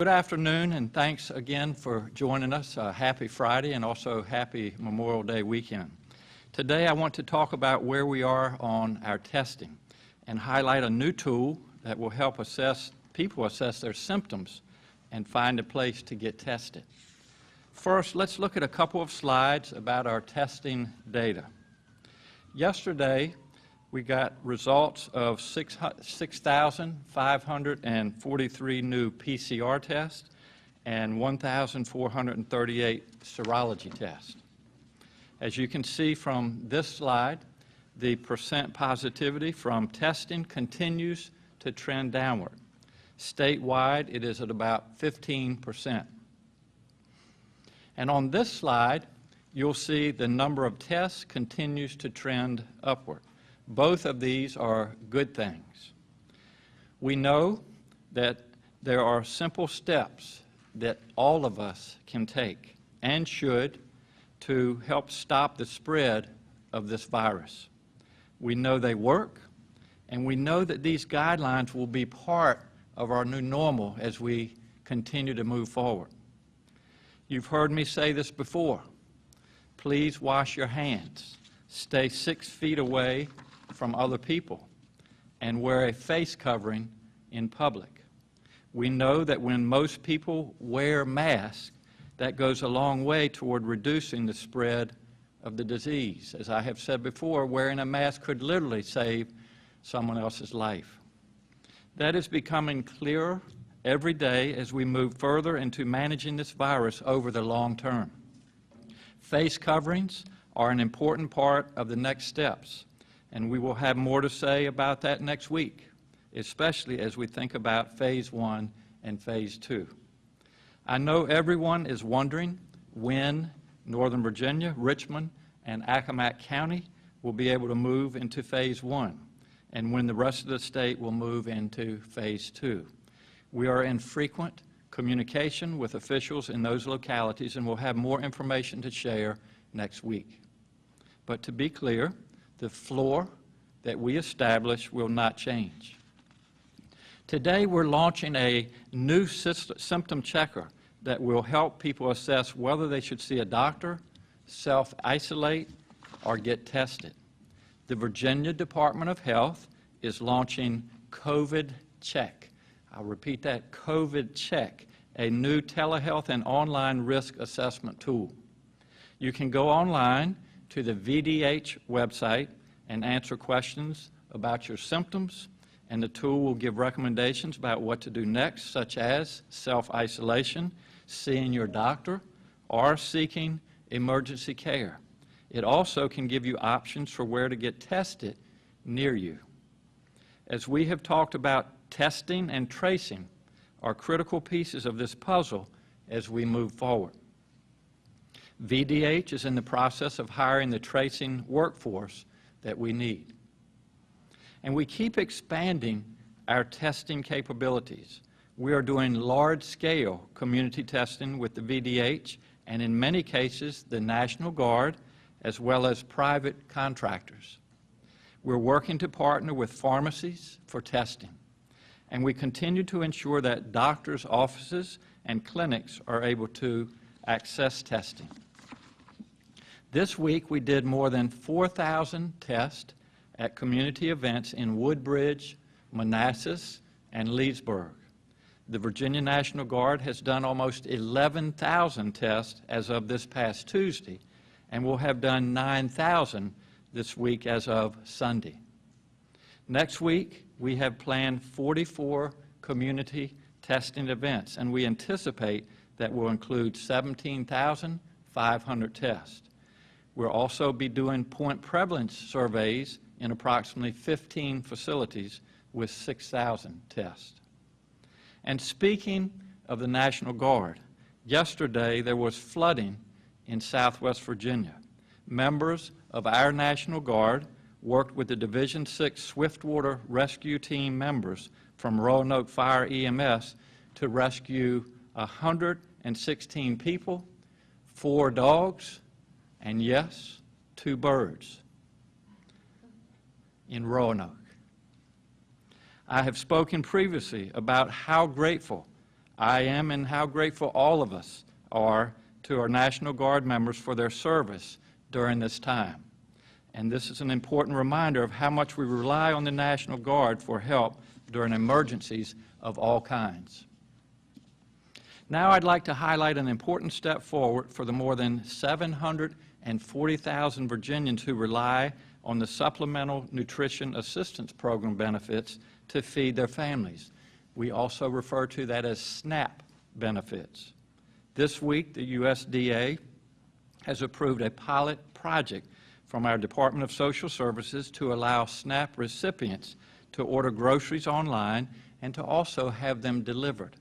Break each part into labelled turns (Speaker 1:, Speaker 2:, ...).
Speaker 1: Good afternoon, and thanks again for joining us. Happy Friday and also happy Memorial Day weekend. Today I want to talk about where we are on our testing and highlight a new tool that will help people assess their symptoms and find a place to get tested. First, let's look at a couple of slides about our testing data. Yesterday, we got results of 6,543 new PCR tests and 1,438 serology tests. As you can see from this slide, the percent positivity from testing continues to trend downward. Statewide, it is at about 15%. And on this slide, you'll see the number of tests continues to trend upward. Both of these are good things. We know that there are simple steps that all of us can take and should to help stop the spread of this virus. We know they work, and we know that these guidelines will be part of our new normal as we continue to move forward. You've heard me say this before. Please wash your hands. Stay 6 feet away from other people, and wear a face covering in public. We know that when most people wear masks, that goes a long way toward reducing the spread of the disease. As I have said before, wearing a mask could literally save someone else's life. That is becoming clearer every day as we move further into managing this virus over the long term. Face coverings are an important part of the next steps, and we will have more to say about that next week, especially as we think about Phase 1 and Phase 2. I know everyone is wondering when Northern Virginia, Richmond, and Accomack County will be able to move into Phase 1, and when the rest of the state will move into Phase 2. We are in frequent communication with officials in those localities, and we'll have more information to share next week. But to be clear, the floor that we establish will not change. Today, we're launching a new symptom checker that will help people assess whether they should see a doctor, self-isolate, or get tested. The Virginia Department of Health is launching COVID Check. I'll repeat that, COVID Check, a new telehealth and online risk assessment tool. You can go online to the VDH website and answer questions about your symptoms, and the tool will give recommendations about what to do next, such as self-isolation, seeing your doctor, or seeking emergency care. It also can give you options for where to get tested near you. As we have talked about, testing and tracing are critical pieces of this puzzle as we move forward. VDH is in the process of hiring the tracing workforce that we need. And we keep expanding our testing capabilities. We are doing large-scale community testing with the VDH and in many cases the National Guard as well as private contractors. We're working to partner with pharmacies for testing, and we continue to ensure that doctors' offices and clinics are able to access testing. This week, we did more than 4,000 tests at community events in Woodbridge, Manassas, and Leesburg. The Virginia National Guard has done almost 11,000 tests as of this past Tuesday, and will have done 9,000 this week as of Sunday. Next week, we have planned 44 community testing events, and we anticipate that will include 17,500 tests. We'll also be doing point prevalence surveys in approximately 15 facilities with 6,000 tests. And speaking of the National Guard, yesterday there was flooding in Southwest Virginia. Members of our National Guard worked with the Division 6 Swiftwater Rescue Team members from Roanoke Fire EMS to rescue 116 people, 4 dogs, and yes, 2 birds in Roanoke. I have spoken previously about how grateful I am, and how grateful all of us are to our National Guard members for their service during this time. And this is an important reminder of how much we rely on the National Guard for help during emergencies of all kinds. Now I'd like to highlight an important step forward for the more than 740,000 Virginians who rely on the Supplemental Nutrition Assistance Program benefits to feed their families. We also refer to that as SNAP benefits. This week, the USDA has approved a pilot project from our Department of Social Services to allow SNAP recipients to order groceries online and to also have them delivered.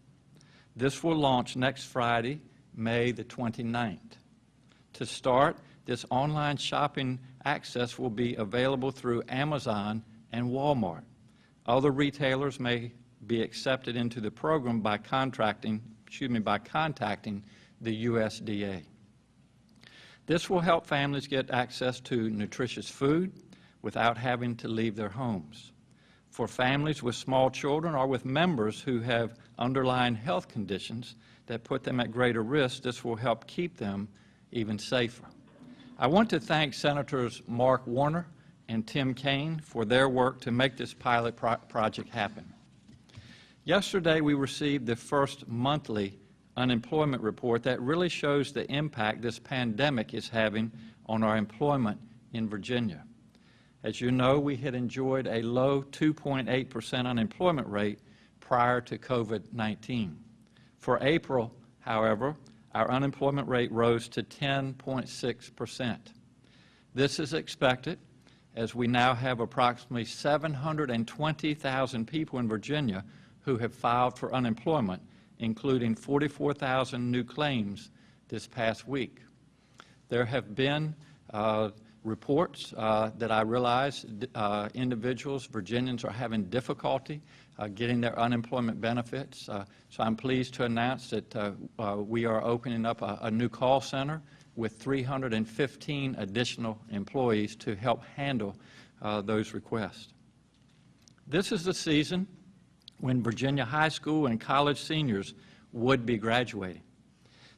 Speaker 1: This will launch next Friday, May the 29th. To start, this online shopping access will be available through Amazon and Walmart. Other retailers may be accepted into the program by contacting the USDA. This will help families get access to nutritious food without having to leave their homes. For families with small children or with members who have underlying health conditions that put them at greater risk, this will help keep them even safer. I want to thank Senators Mark Warner and Tim Kaine for their work to make this pilot project happen. Yesterday, we received the first monthly unemployment report that really shows the impact this pandemic is having on our employment in Virginia. As you know, we had enjoyed a low 2.8% unemployment rate prior to COVID-19. For April, however, our unemployment rate rose to 10.6%. This is expected as we now have approximately 720,000 people in Virginia who have filed for unemployment, including 44,000 new claims this past week. There have been reports that I realize individuals, Virginians, are having difficulty getting their unemployment benefits. So I'm pleased to announce that we are opening up a new call center with 315 additional employees to help handle those requests. This is the season when Virginia high school and college seniors would be graduating.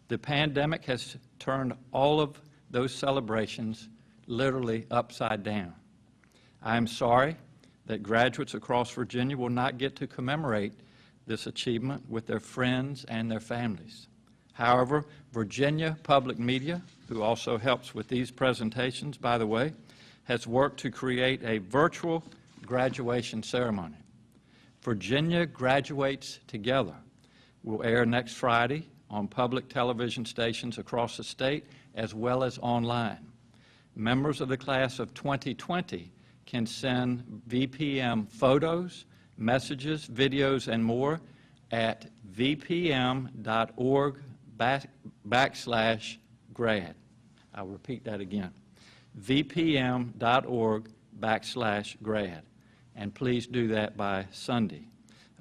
Speaker 1: The pandemic has turned all of those celebrations literally upside down. I am sorry that graduates across Virginia will not get to commemorate this achievement with their friends and their families. However, Virginia Public Media, who also helps with these presentations, by the way, has worked to create a virtual graduation ceremony. Virginia Graduates Together will air next Friday on public television stations across the state as well as online. Members of the class of 2020 can send VPM photos, messages, videos, and more at vpm.org/grad. I'll repeat that again, vpm.org/grad. And please do that by Sunday.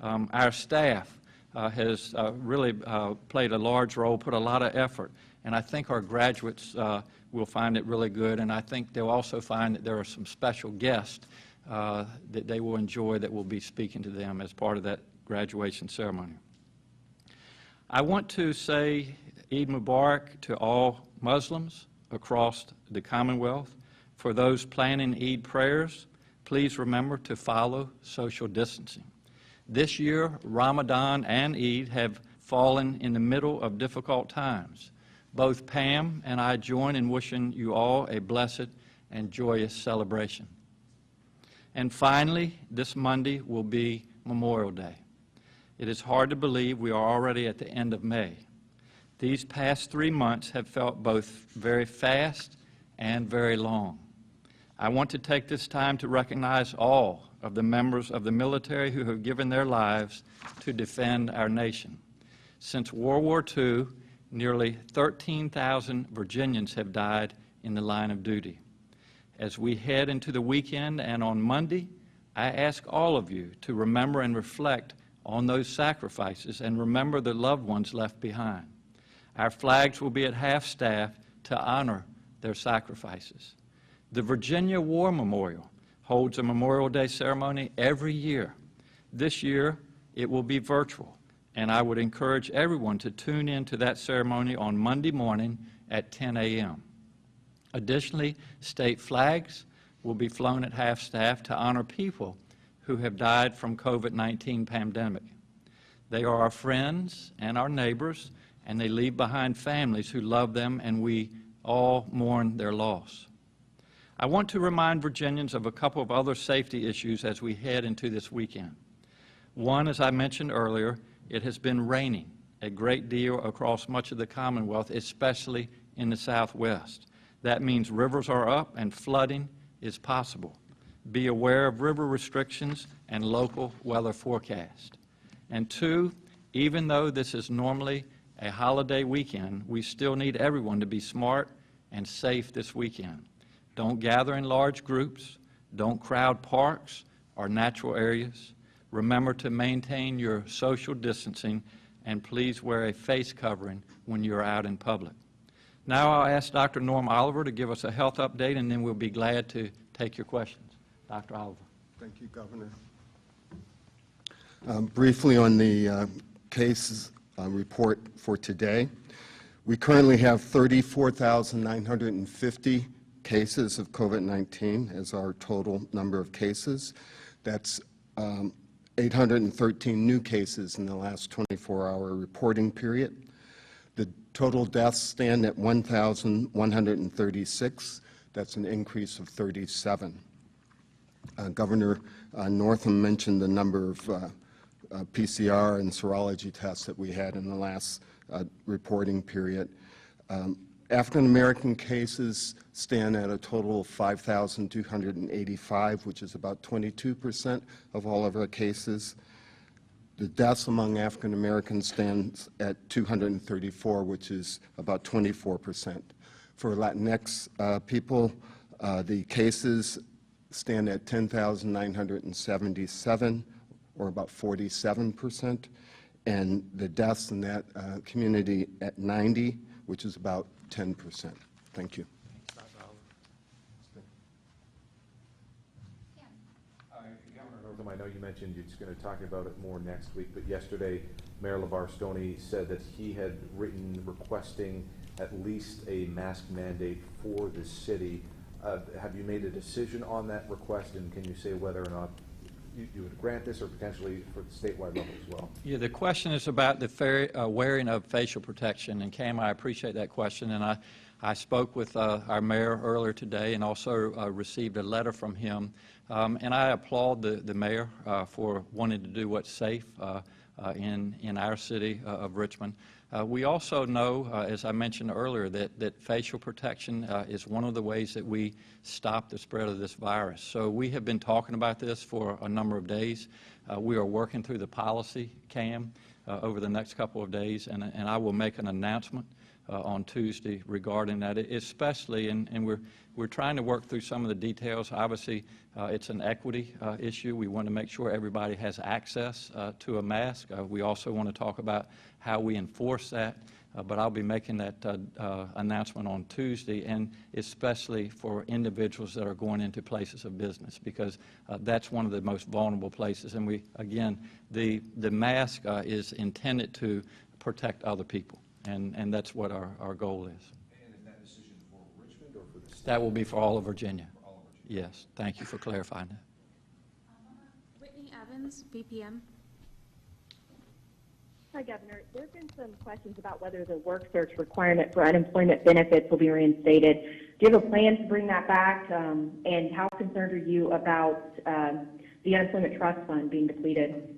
Speaker 1: Our staff has really played a large role, put a lot of effort, and I think our graduates will find it really good, and I think they'll also find that there are some special guests that they will enjoy that will be speaking to them as part of that graduation ceremony. I want to say Eid Mubarak to all Muslims across the Commonwealth. For those planning Eid prayers, please remember to follow social distancing. This year, Ramadan and Eid have fallen in the middle of difficult times. Both Pam and I join in wishing you all a blessed and joyous celebration. And finally, this Monday will be Memorial Day. It is hard to believe we are already at the end of May. These past 3 months have felt both very fast and very long. I want to take this time to recognize all of the members of the military who have given their lives to defend our nation. Since World War II, nearly 13,000 Virginians have died in the line of duty. As we head into the weekend and on Monday, I ask all of you to remember and reflect on those sacrifices and remember the loved ones left behind. Our flags will be at half-staff to honor their sacrifices. The Virginia War Memorial holds a Memorial Day ceremony every year. This year, it will be virtual, and I would encourage everyone to tune in to that ceremony on Monday morning at 10 a.m. Additionally, state flags will be flown at half-staff to honor people who have died from COVID-19 pandemic. They are our friends and our neighbors, and they leave behind families who love them, and we all mourn their loss. I want to remind Virginians of a couple of other safety issues as we head into this weekend. One, as I mentioned earlier, it has been raining a great deal across much of the Commonwealth, especially in the Southwest. That means rivers are up and flooding is possible. Be aware of river restrictions and local weather forecast. And two, even though this is normally a holiday weekend, we still need everyone to be smart and safe this weekend. Don't gather in large groups. Don't crowd parks or natural areas. Remember to maintain your social distancing, and please wear a face covering when you're out in public. Now I'll ask Dr. Norm Oliver to give us a health update, and then we'll be glad to take your questions. Dr. Oliver.
Speaker 2: Thank you, Governor. Briefly on the case report for today, we currently have 34,950 cases of COVID-19 as our total number of cases. That's 813 new cases in the last 24-hour reporting period. The total deaths stand at 1,136. That's an increase of 37. Governor Northam mentioned the number of PCR and serology tests that we had in the last reporting period. African American cases stand at a total of 5,285, which is about 22% of all of our cases. The deaths among African Americans stands at 234, which is about 24%. For Latinx people, the cases stand at 10,977, or about 47%, and the deaths in that community at 90, which is about 10%. Thank you.
Speaker 3: Governor Northam, I know you mentioned you're going to talk about it more next week, but yesterday Mayor LeVar Stoney said that he had written requesting at least a mask mandate for the city. Have you made a decision on that request, and can you say whether or not you would grant this or potentially for the statewide level as well?
Speaker 1: Yeah, the question is about the wearing of facial protection, and Cam, I appreciate that question, and I spoke with our mayor earlier today and also received a letter from him, and I applaud the mayor for wanting to do what's safe in our city of Richmond. We also know, as I mentioned earlier, that facial protection is one of the ways that we stop the spread of this virus. So we have been talking about this for a number of days. We are working through the policy, Cam, over the next couple of days, and I will make an announcement on Tuesday regarding that, especially, and we're trying to work through some of the details. Obviously, it's an equity issue. We want to make sure everybody has access to a mask. We also want to talk about how we enforce that, but I'll be making that announcement on Tuesday, and especially for individuals that are going into places of business, because that's one of the most vulnerable places. And we, again, the mask is intended to protect other people, and that's what our goal is.
Speaker 3: And is that decision for Richmond or for the state?
Speaker 1: That will be for all of Virginia.
Speaker 3: For all of Virginia.
Speaker 1: Yes, thank you for clarifying that.
Speaker 4: Whitney Evans, VPM.
Speaker 5: Hi, Governor. There have been some questions about whether the work search requirement for unemployment benefits will be reinstated. Do you have a plan to bring that back? And how concerned are you about the unemployment trust fund being depleted?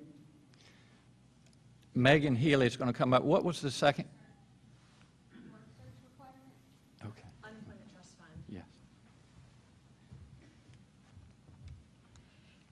Speaker 1: Megan Healy is going to come up. What was the second?
Speaker 4: Work search requirement?
Speaker 1: Okay.
Speaker 4: Unemployment trust fund.
Speaker 1: Yes.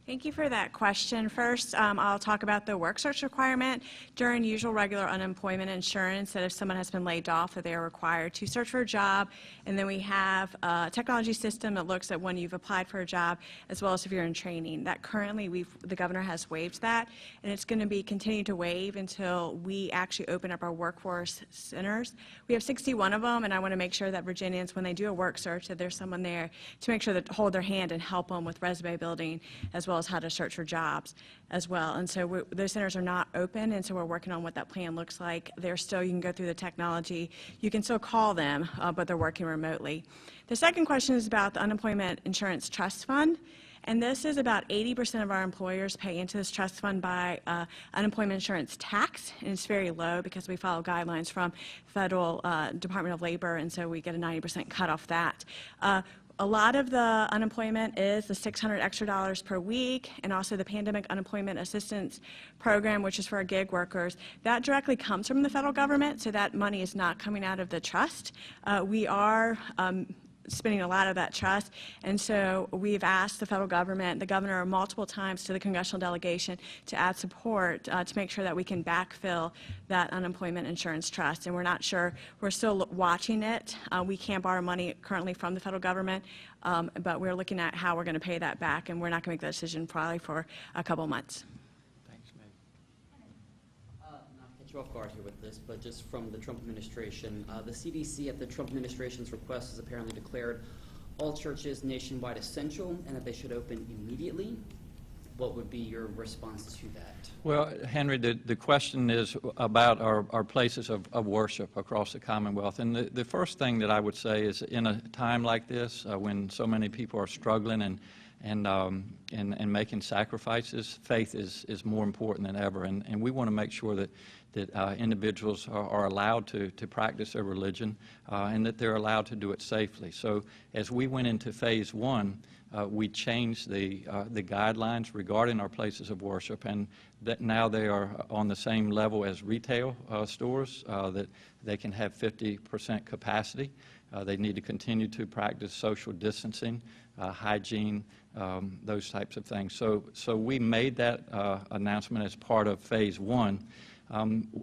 Speaker 4: Thank you for that question. First, I'll talk about the work search requirement. During usual regular unemployment insurance, that if someone has been laid off, that they are required to search for a job. And then we have a technology system that looks at when you've applied for a job, as well as if you're in training. That currently, the governor has waived that, and it's going to be continued to waive until we actually open up our workforce centers. We have 61 of them, and I want to make sure that Virginians, when they do a work search, that there's someone there to make sure that hold their hand and help them with resume building, as well as how to search for jobs as well. And so those centers are not open, and so we're working on what that plan looks like. They're still, you can go through the technology. You can still call them, but they're working remotely. The second question is about the Unemployment Insurance Trust Fund. And this is about 80% of our employers pay into this trust fund by unemployment insurance tax, and it's very low because we follow guidelines from Federal Department of Labor, and so we get a 90% cut off that. A lot of the unemployment is the $600 extra per week, and also the Pandemic Unemployment Assistance Program, which is for our gig workers. That directly comes from the federal government, so that money is not coming out of the trust. We are spending a lot of that trust, and so we've asked the federal government, the governor, multiple times to the congressional delegation to add support to make sure that we can backfill that unemployment insurance trust. And we're not sure, we're still watching it. We can't borrow money currently from the federal government, but we're looking at how we're going to pay that back, and we're not going to make that decision probably for a couple months.
Speaker 1: Thanks, Meg.
Speaker 6: Not to catch you off guard here with this, but just from the Trump administration, the CDC at the Trump administration's request has apparently declared all churches nationwide essential and that they should open immediately. What would be your response to that?
Speaker 1: Well, Henry, the question is about our places of worship across the Commonwealth. And the first thing that I would say is, in a time like this, when so many people are struggling and making sacrifices, faith is more important than ever. And we want to make sure that individuals are allowed to practice their religion and that they're allowed to do it safely. So as we went into phase one, we changed the guidelines regarding our places of worship, and that now they are on the same level as retail stores, that they can have 50% capacity. They need to continue to practice social distancing, hygiene, those types of things. So we made that announcement as part of phase one.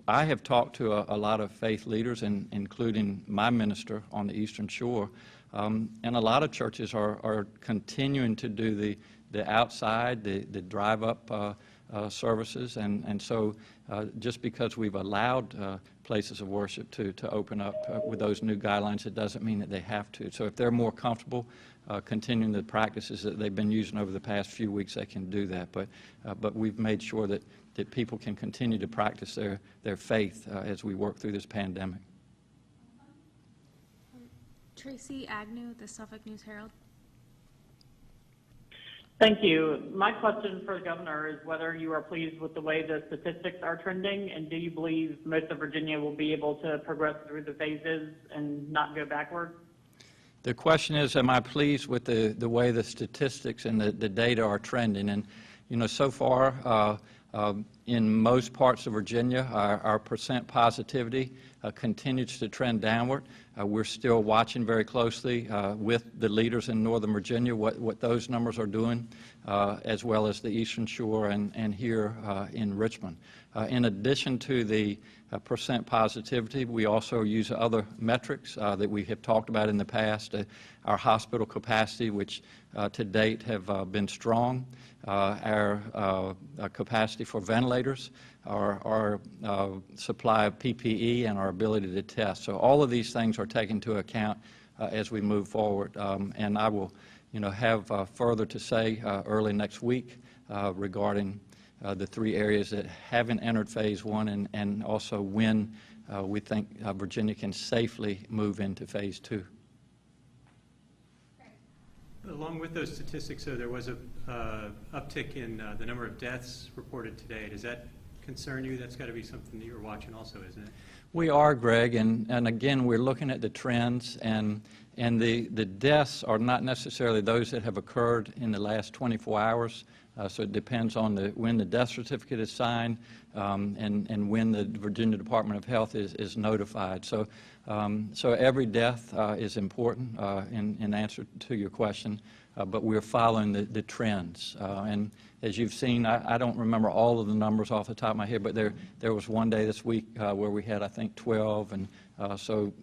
Speaker 1: I have talked to a lot of faith leaders, including my minister on the Eastern Shore, and a lot of churches are continuing to do the outside, the drive-up services, and so just because we've allowed places of worship to open up with those new guidelines, it doesn't mean that they have to. So if they're more comfortable continuing the practices that they've been using over the past few weeks, they can do that. But we've made sure that people can continue to practice their faith as we work through this pandemic.
Speaker 7: Tracy Agnew, the Suffolk News Herald.
Speaker 8: Thank you. My question for the governor is whether you are pleased with the way the statistics are trending, and do you believe most of Virginia will be able to progress through the phases and not go backward?
Speaker 1: The question is, am I pleased with the way the statistics and the data are trending? And, you know, so far, in most parts of Virginia, our percent positivity continues to trend downward. We're still watching very closely with the leaders in Northern Virginia what those numbers are doing, as well as the Eastern Shore and here in Richmond. In addition to the percent positivity, we also use other metrics that we have talked about in the past. Our hospital capacity, which to date have been strong, our capacity for ventilators, our supply of PPE, and our ability to test. So all of these things are taken into account as we move forward. And I will, have further to say early next week regarding the three areas that haven't entered phase one, and also when we think Virginia can safely move into phase two.
Speaker 9: Along with those statistics, so there was a uptick in the number of deaths reported today. Does that concern you? That's got to be something that you're watching also, isn't it?
Speaker 1: We are, Greg, and again, we're looking at the trends, and the deaths are not necessarily those that have occurred in the last 24 hours. So it depends on when the death certificate is signed and when the Virginia Department of Health is notified. So every death is important in answer to your question, but we're following the trends. And as you've seen, I don't remember all of the numbers off the top of my head, but there was one day this week where we had, I think, 12, and so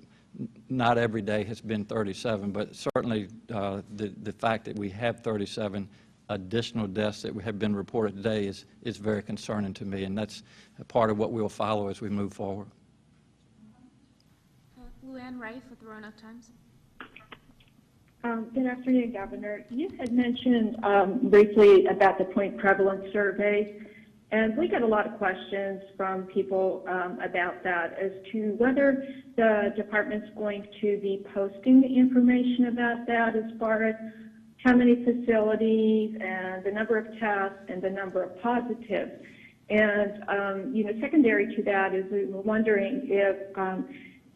Speaker 1: not every day has been 37, but certainly the fact that we have 37 additional deaths that have been reported today is very concerning to me, and that's a part of what we'll follow as we move forward.
Speaker 7: Luann Rife with the Roanoke Times.
Speaker 5: Good afternoon, Governor. You had mentioned briefly about the point prevalence survey, and we get a lot of questions from people about that as to whether the department's going to be posting the information about that as far as how many facilities and the number of tests and the number of positives. And, secondary to that is we were wondering if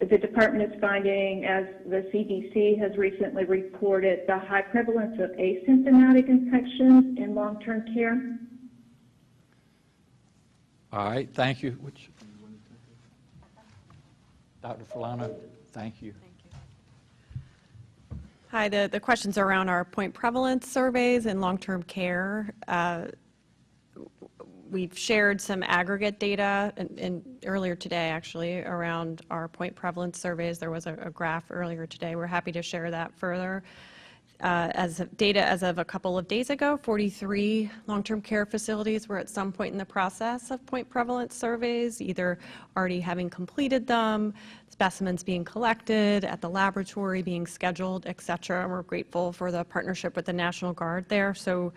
Speaker 5: the department is finding, as the CDC has recently reported, the high prevalence of asymptomatic infections in long-term care.
Speaker 1: All right, thank you. Dr. Fulano, thank you.
Speaker 4: Hi, the questions are around our point prevalence surveys in long-term care. We've shared some aggregate data earlier today, actually, around our point prevalence surveys. There was a graph earlier today. We're happy to share that further. As of data as of a couple of days ago, 43 long-term care facilities were at some point in the process of point prevalence surveys, either already having completed them, specimens being collected, at the laboratory being scheduled, et cetera. And we're grateful for the partnership with the National Guard there. So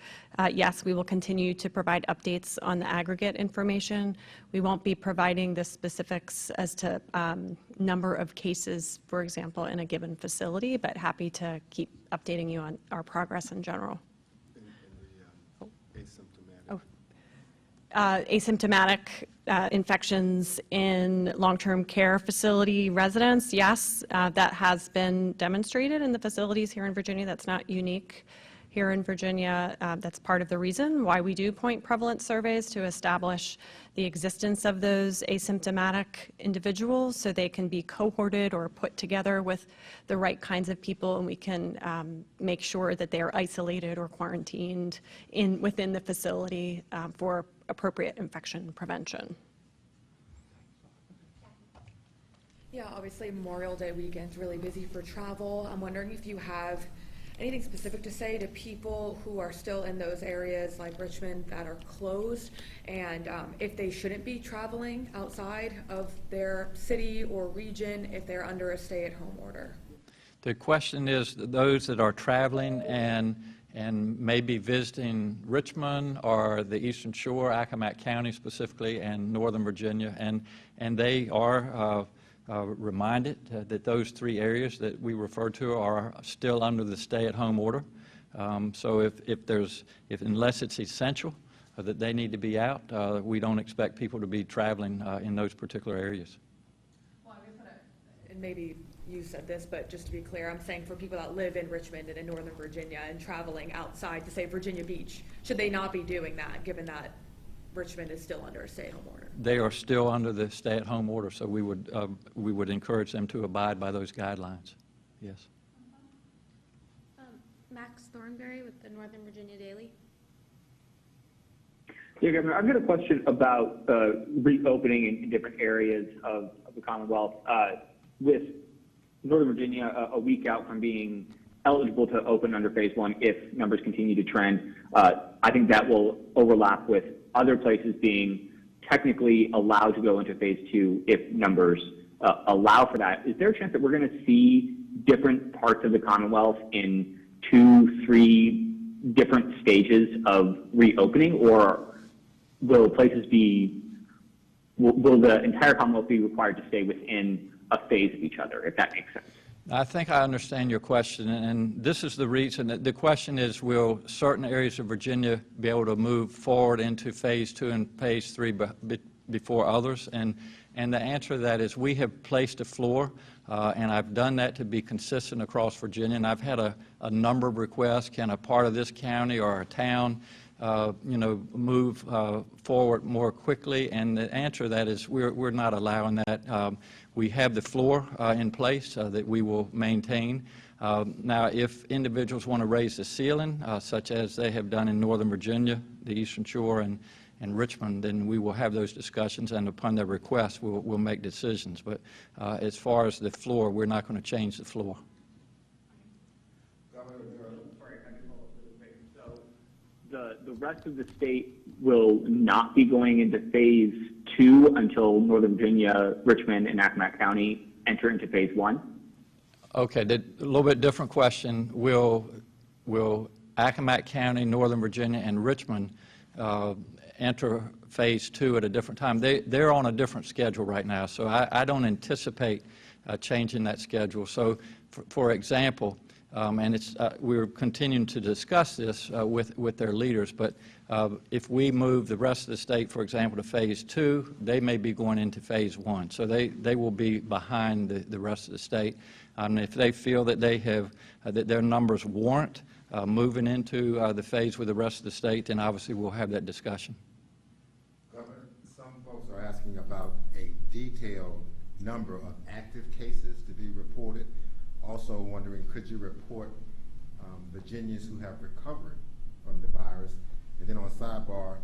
Speaker 4: yes, we will continue to provide updates on the aggregate information. We won't be providing the specifics as to number of cases, for example, in a given facility, but happy to keep updating you on our progress in general. Asymptomatic infections in long-term care facility residents, yes, that has been demonstrated in the facilities here in Virginia. That's not unique here in Virginia. That's part of the reason why we do point prevalence surveys, to establish the existence of those asymptomatic individuals so they can be cohorted or put together with the right kinds of people, and we can make sure that they are isolated or quarantined within the facility for appropriate infection prevention.
Speaker 10: Yeah, obviously Memorial Day weekend's really busy for travel. I'm wondering if you have anything specific to say to people who are still in those areas like Richmond that are closed, and if they shouldn't be traveling outside of their city or region if they're under a stay-at-home order.
Speaker 1: The question is those that are traveling and maybe visiting Richmond or the Eastern Shore, Accomack County specifically, and Northern Virginia, and they are reminded that those three areas that we refer to are still under the stay-at-home order. So unless it's essential that they need to be out, we don't expect people to be traveling in those particular areas.
Speaker 10: Well, and maybe you said this, but just to be clear, I'm saying for people that live in Richmond and in Northern Virginia and traveling outside to, say, Virginia Beach, should they not be doing that, given that Richmond is still under a stay-at-home order?
Speaker 1: They are still under the stay-at-home order, so we would encourage them to abide by those guidelines. Yes.
Speaker 7: Max Thornberry with the Northern Virginia Daily.
Speaker 11: Yeah, Governor, I've got a question about reopening in different areas of the Commonwealth. With Northern Virginia a week out from being eligible to open under phase one if numbers continue to trend, I think that will overlap with other places being technically allowed to go into phase two if numbers allow for that. Is there a chance that we're going to see different parts of the Commonwealth in 2-3 different stages of reopening, or will places will the entire Commonwealth be required to stay within a phase of each other, if that makes sense?
Speaker 1: I think I understand your question, and this is the reason that the question is, will certain areas of Virginia be able to move forward into phase two and phase three before others? And the answer to that is we have placed a floor, and I've done that to be consistent across Virginia, and I've had a number of requests. Can a part of this county or a town move forward more quickly? And the answer to that is we're not allowing that. We have the floor in place that we will maintain. Now, if individuals want to raise the ceiling, such as they have done in Northern Virginia, the Eastern Shore, and Richmond, then we will have those discussions, and upon their request, we'll make decisions. But as far as the floor, we're not going to change the floor.
Speaker 11: The rest of the state will not be going into phase two until Northern Virginia, Richmond, and Accomack County enter into phase one?
Speaker 1: Okay, a little bit different question. Will Accomack County, Northern Virginia, and Richmond enter Phase 2 at a different time? They're on a different schedule right now, so I don't anticipate changing that schedule. So, for example, and we're continuing to discuss this with their leaders, but if we move the rest of the state, for example, to Phase 2, they may be going into Phase 1. So they will be behind the rest of the state. If they feel that that their numbers warrant moving into the phase with the rest of the state, then obviously we'll have that discussion.
Speaker 12: Governor, some folks are asking about a detailed number of active cases to be reported. Also wondering, could you report Virginians who have recovered from the virus? And then on sidebar,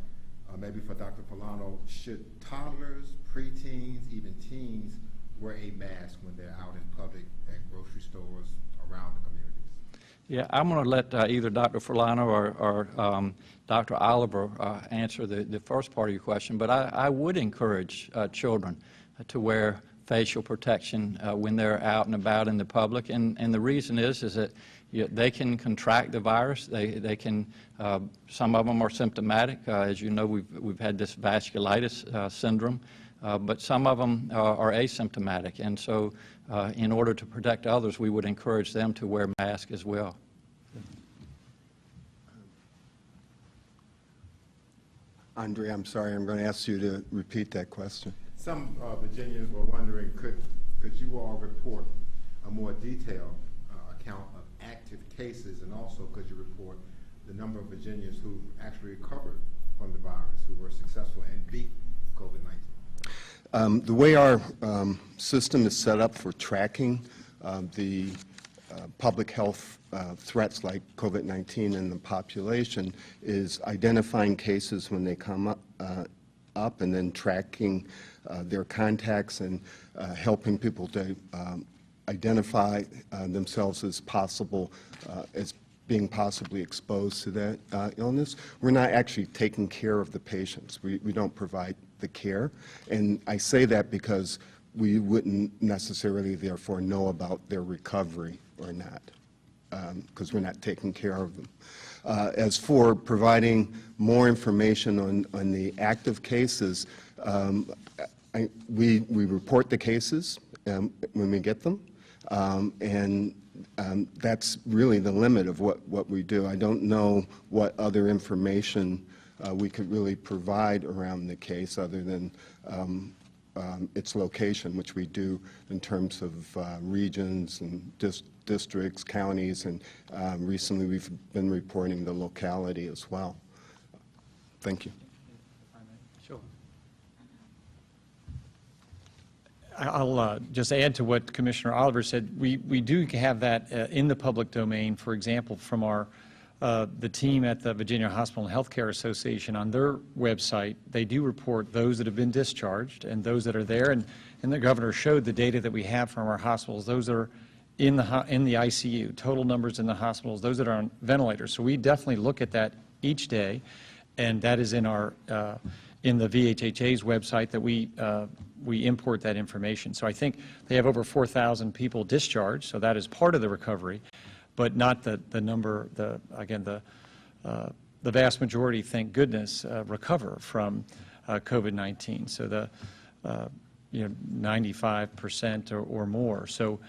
Speaker 12: maybe for Dr. Polano, should toddlers, preteens, even teens wear a mask when they're out in public at grocery stores around the communities?
Speaker 1: Yeah, I'm going to let either Dr. Furlano or Dr. Oliver answer the first part of your question, but I would encourage children to wear facial protection when they're out and about in the public, and the reason is that they can contract the virus. They can. Some of them are symptomatic. As you know, we've had this vasculitis syndrome, but some of them are asymptomatic, and so in order to protect others, we would encourage them to wear masks as well.
Speaker 2: Andre, I'm sorry, I'm going to ask you to repeat that question.
Speaker 12: Some Virginians were wondering, could you all report a more detailed account of active cases, and also could you report the number of Virginians who actually recovered from the virus, who were successful and beat COVID-19?
Speaker 2: The way our system is set up for tracking the public health threats like COVID-19 in the population is identifying cases when they come up and then tracking their contacts and helping people to identify themselves as being possibly exposed to that illness. We're not actually taking care of the patients. We don't provide the care. And I say that because we wouldn't necessarily therefore know about their recovery or not, because we're not taking care of them. As for providing more information on the active cases, we report the cases when we get them, and that's really the limit of what we do. I don't know what other information we could really provide around the case other than its location, which we do in terms of regions and districts, counties, and recently we've been reporting the locality as well. Thank you.
Speaker 1: Sure.
Speaker 13: I'll just add to what Commissioner Oliver said. We do have that in the public domain. For example, from the team at the Virginia Hospital and Healthcare Association on their website, they do report those that have been discharged and those that are there. And the governor showed the data that we have from our hospitals. Those are in the ICU, total numbers in the hospitals, those that are on ventilators. So we definitely look at that each day, and that is in the VHHA's website that we import that information. So I think they have over 4,000 people discharged, so that is part of the recovery, but not the number. Again, the vast majority, thank goodness, recover from COVID-19. So the 95% or more. So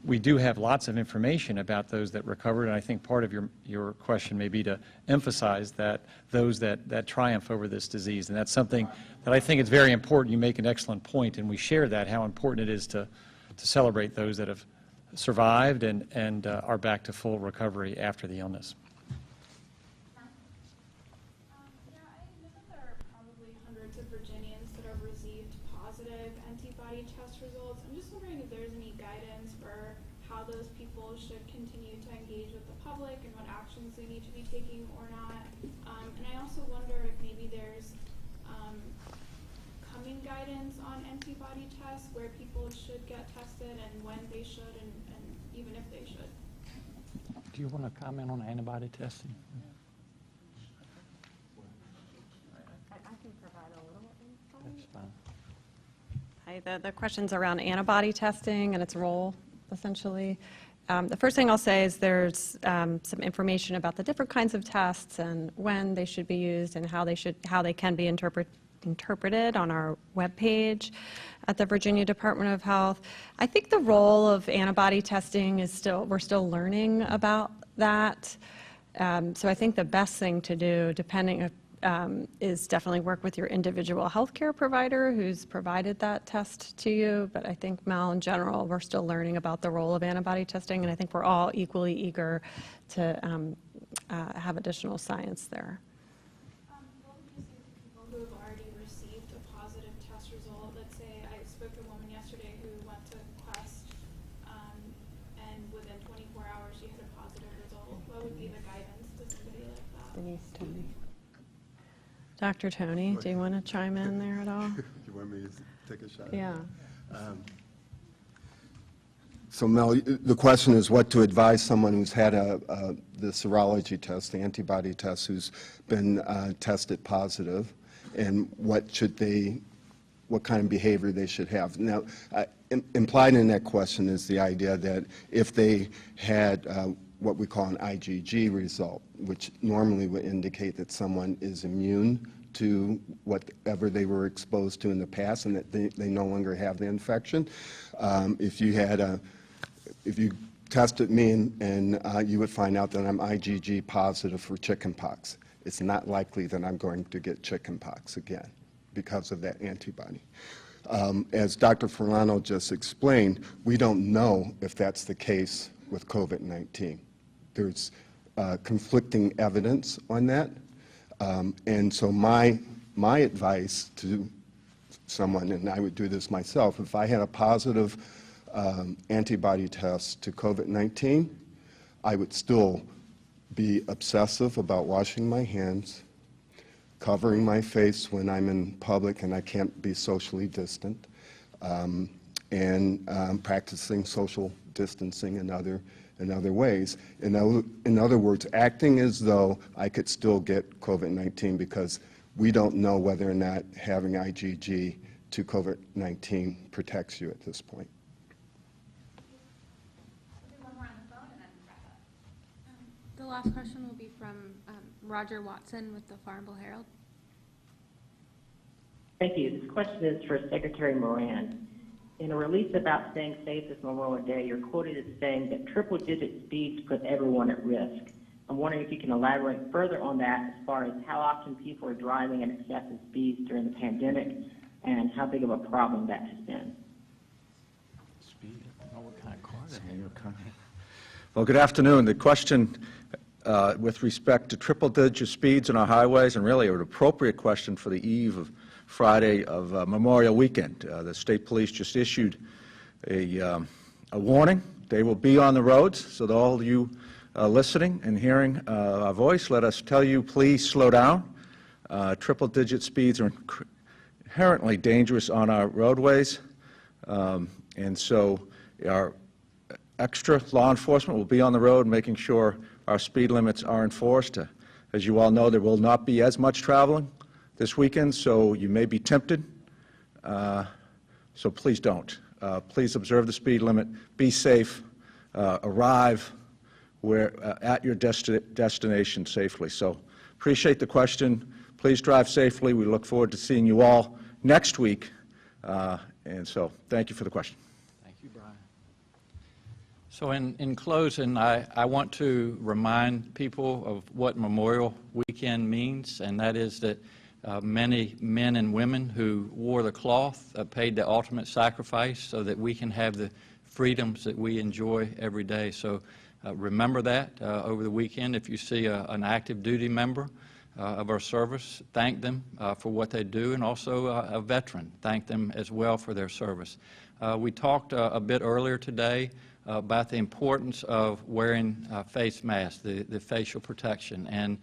Speaker 13: we do have lots of information about those that recovered, and I think part of your question may be to emphasize that those that triumph over this disease, and that's something that I think is very important. You make an excellent point, and we share that, how important it is to celebrate those that have survived and are back to full recovery after the illness.
Speaker 7: Yeah, I know that there are probably hundreds of Virginians that have received positive antibody test results. I'm just wondering if there's any guidance for how those people should continue to engage with the public and what actions they need to be taking or not. And I also wonder if maybe there's coming guidance on antibody tests where people should get tested and when they should and even if they should.
Speaker 1: Do you want to comment on antibody testing?
Speaker 4: I can provide a little insight.
Speaker 1: That's fine.
Speaker 14: Hi, the question's around antibody testing and its role essentially. The first thing I'll say is there's some information about the different kinds of tests and when they should be used and how they can be interpreted on our webpage at the Virginia Department of Health. I think the role of antibody testing is we're still learning about that. So I think the best thing to do, is definitely work with your individual healthcare provider who's provided that test to you. But I think, Mel, in general, we're still learning about the role of antibody testing, and I think we're all equally eager to have additional science there.
Speaker 7: What would you say to people who have already received a positive test result? Let's say I spoke to a woman yesterday who went to Quest, and within 24 hours she had a positive result. What would be the guidance to somebody like that?
Speaker 14: Denise, Tony. Dr. Tony, do you want to chime in there at all?
Speaker 2: You want me to take a shot?
Speaker 14: Yeah.
Speaker 2: So Mel, the question is what to advise someone who's had the serology test, the antibody test, who's been tested positive, and what kind of behavior they should have. Now, implied in that question is the idea that if they had what we call an IgG result, which normally would indicate that someone is immune to whatever they were exposed to in the past and that they no longer have the infection. If you tested me and you would find out that I'm IgG positive for chickenpox, it's not likely that I'm going to get chickenpox again because of that antibody. As Dr. Ferlano just explained, we don't know if that's the case with COVID-19. There's conflicting evidence on that. And so my advice to someone, and I would do this myself, if I had a positive antibody test to COVID-19, I would still be obsessive about washing my hands, covering my face when I'm in public and I can't be socially distant, and practicing social distancing in other ways. In other words, acting as though I could still get COVID-19 because we don't know whether or not having IgG to COVID-19 protects you at this point.
Speaker 15: The last question will be from Roger Watson with the Farmville Herald.
Speaker 16: Thank you. This question is for Secretary Moran. In a release about staying safe this Memorial Day, you're quoted as saying that triple-digit speeds put everyone at risk. I'm wondering if you can elaborate further on that as far as how often people are driving at excessive speeds during the pandemic and how big of a problem that has been.
Speaker 1: Speed, I don't know what kind of car they have.
Speaker 17: Well, good afternoon. The question with respect to triple-digit speeds on our highways, and really an appropriate question for the eve of Friday of Memorial Weekend. The state police just issued a warning. They will be on the roads, so to all of you listening and hearing our voice, let us tell you, please slow down. Triple-digit speeds are inherently dangerous on our roadways, and so our extra law enforcement will be on the road making sure our speed limits are enforced. As you all know, there will not be as much traveling this weekend, so you may be tempted, so please don't. Please observe the speed limit, be safe, arrive at your destination safely. So appreciate the question. Please drive safely. We look forward to seeing you all next week, and so thank you for the question.
Speaker 1: Thank you, Brian. So in closing, I want to remind people of what Memorial Weekend means, and that is that many men and women who wore the cloth paid the ultimate sacrifice so that we can have the freedoms that we enjoy every day. So remember that over the weekend. If you see an active duty member of our service, thank them for what they do, and also a veteran, thank them as well for their service. We talked a bit earlier today about the importance of wearing face masks, the facial protection, and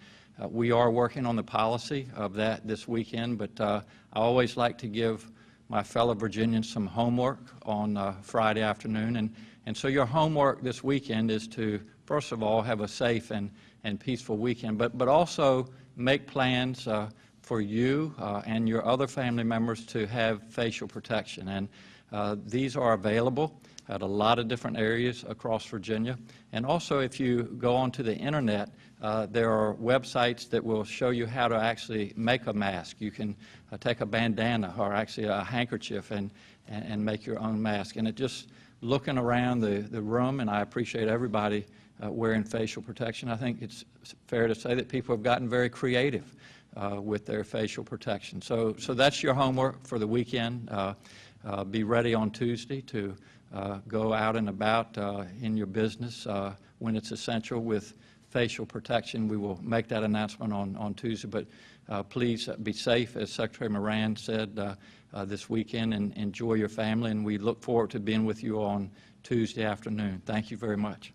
Speaker 1: we are working on the policy of that this weekend, but I always like to give my fellow Virginians some homework on Friday afternoon, and so your homework this weekend is to, first of all, have a safe and peaceful weekend, but also make plans for you and your other family members to have facial protection. And These are available at a lot of different areas across Virginia. And also, if you go onto the internet, there are websites that will show you how to actually make a mask. You can take a bandana or actually a handkerchief and make your own mask. And it just looking around the room, and I appreciate everybody wearing facial protection, I think it's fair to say that people have gotten very creative with their facial protection. So that's your homework for the weekend. Be ready on Tuesday to go out and about in your business when it's essential with facial protection. We will make that announcement on Tuesday, but please be safe, as Secretary Moran said, this weekend, and enjoy your family, and we look forward to being with you on Tuesday afternoon. Thank you very much.